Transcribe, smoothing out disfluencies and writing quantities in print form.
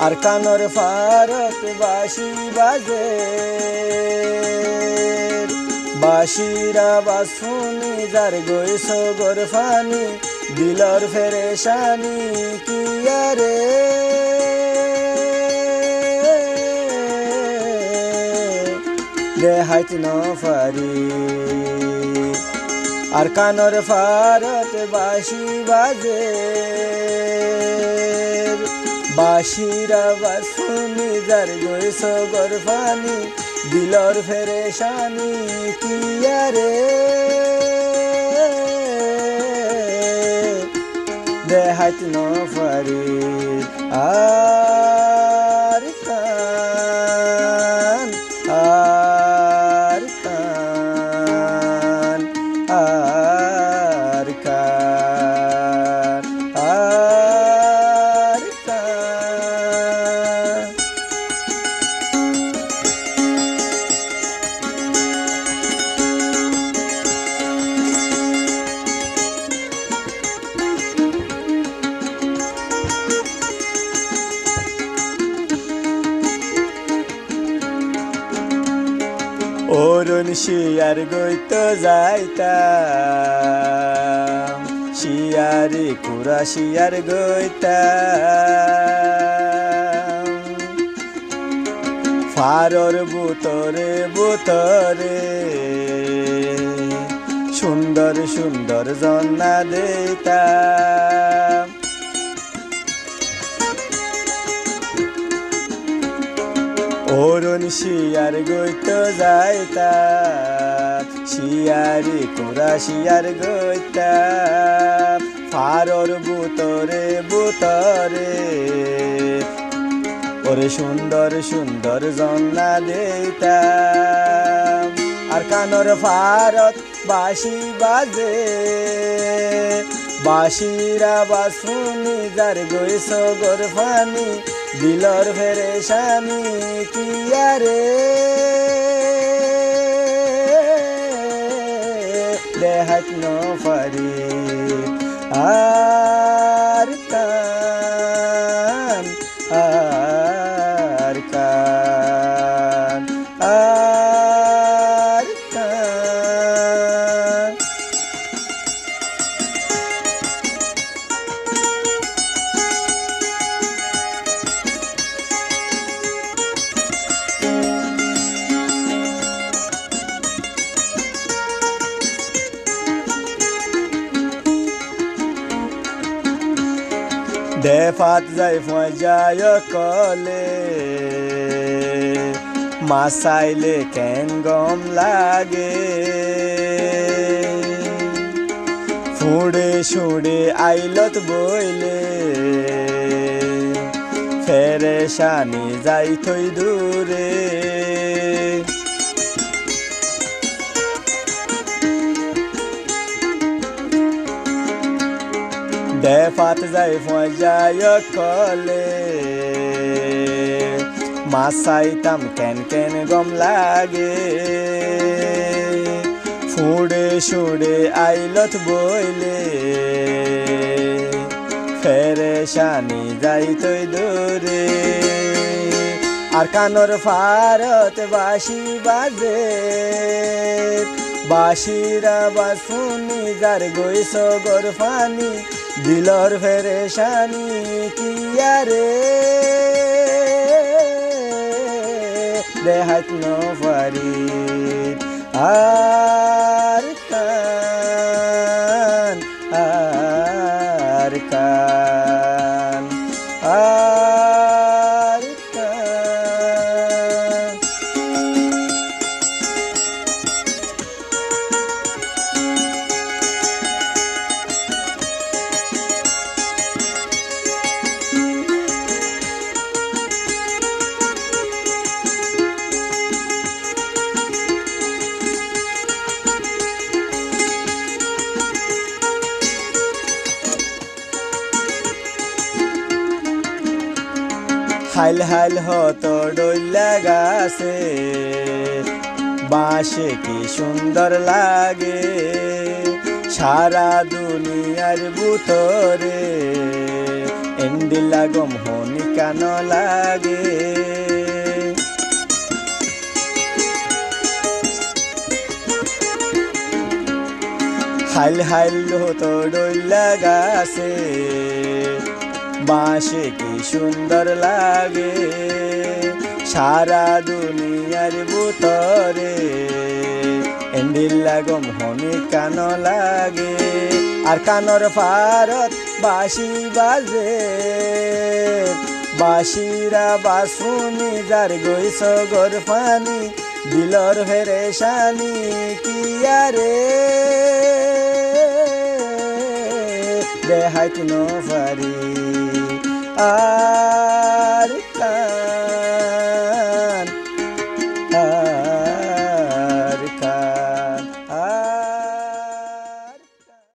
আর কানর ফারত বাঁশি বাজে বাঁশিরা বাজ শুনি যার গইস গরফানি দিলর ফেরেশানি কিয়ারে দেহাইত নফারি আর কানর ফারত বাঁশি বাজে বাঁশিরা বাজ শুনি যার গইস গরফানি দিলর ফেরেশানি কিয়ারে দেহাইত নফারি আর কান আর কান আর কান আর কান অরুণ শিয়ার গইত যাইতাম শিয়ারি কুড়া শিয়ার গইতাম ফারর বুতরে বুতরে সুন্দর সুন্দর জন্না দিতাম অরুণ শিয়ার গইত যাইতাম শিয়ারি কুড়া শিয়ার গইতাম ফারর বুতরে বুতরে ওরে সুন্দর সুন্দর জন্না দিতাম আর কানর ফারত বাঁশি বাজে বাঁশিরা বাজ শুনি যার গইস গরফানি দিলর ফেরেশানি কিয়ারে দেহাইত নফারি আর কান আর কান আর কান দেফাত যাই ফজায় কলে মাসাইলে কেন গম লাগে ফুড়ে সুড়ে আইলত বইলে ফেরেশানি যাই থই দূরে দেফাত যাই ফজায় কলে মাসাইতাম কেন কেন গম লাগে ফুড়ে সুড়ে আইলত বইলে ফেরেশানি যাই তৈ দূরে আর কানর ফারত বাঁশি বাজে বাঁশিরা বাজ শুনি যার গইস গরফানি দিলর ফেরেশানি কিয়ারে দেহাইত নফারি আর কান আর কান আর কান হাইল হাইল হত ডইলা গাছে বাঁশে কি সুন্দর লাগে সারা দুনিয়ার বুতরে এন্ডিলা গম হনি কান লাগে হাইল হাইল তো ডইলা গাছে বাঁশে কি সুন্দর লাগে সারা দুনিয়ার ভিতরে এন্ডিলা গম হনি কান লাগে আর কানর ফারত বাঁশি বাজে বাঁশিরা বাসুনি যার গৈস গর ফানি দিলর ফেরেশানি কিয়ারে দেখাইতে নপারি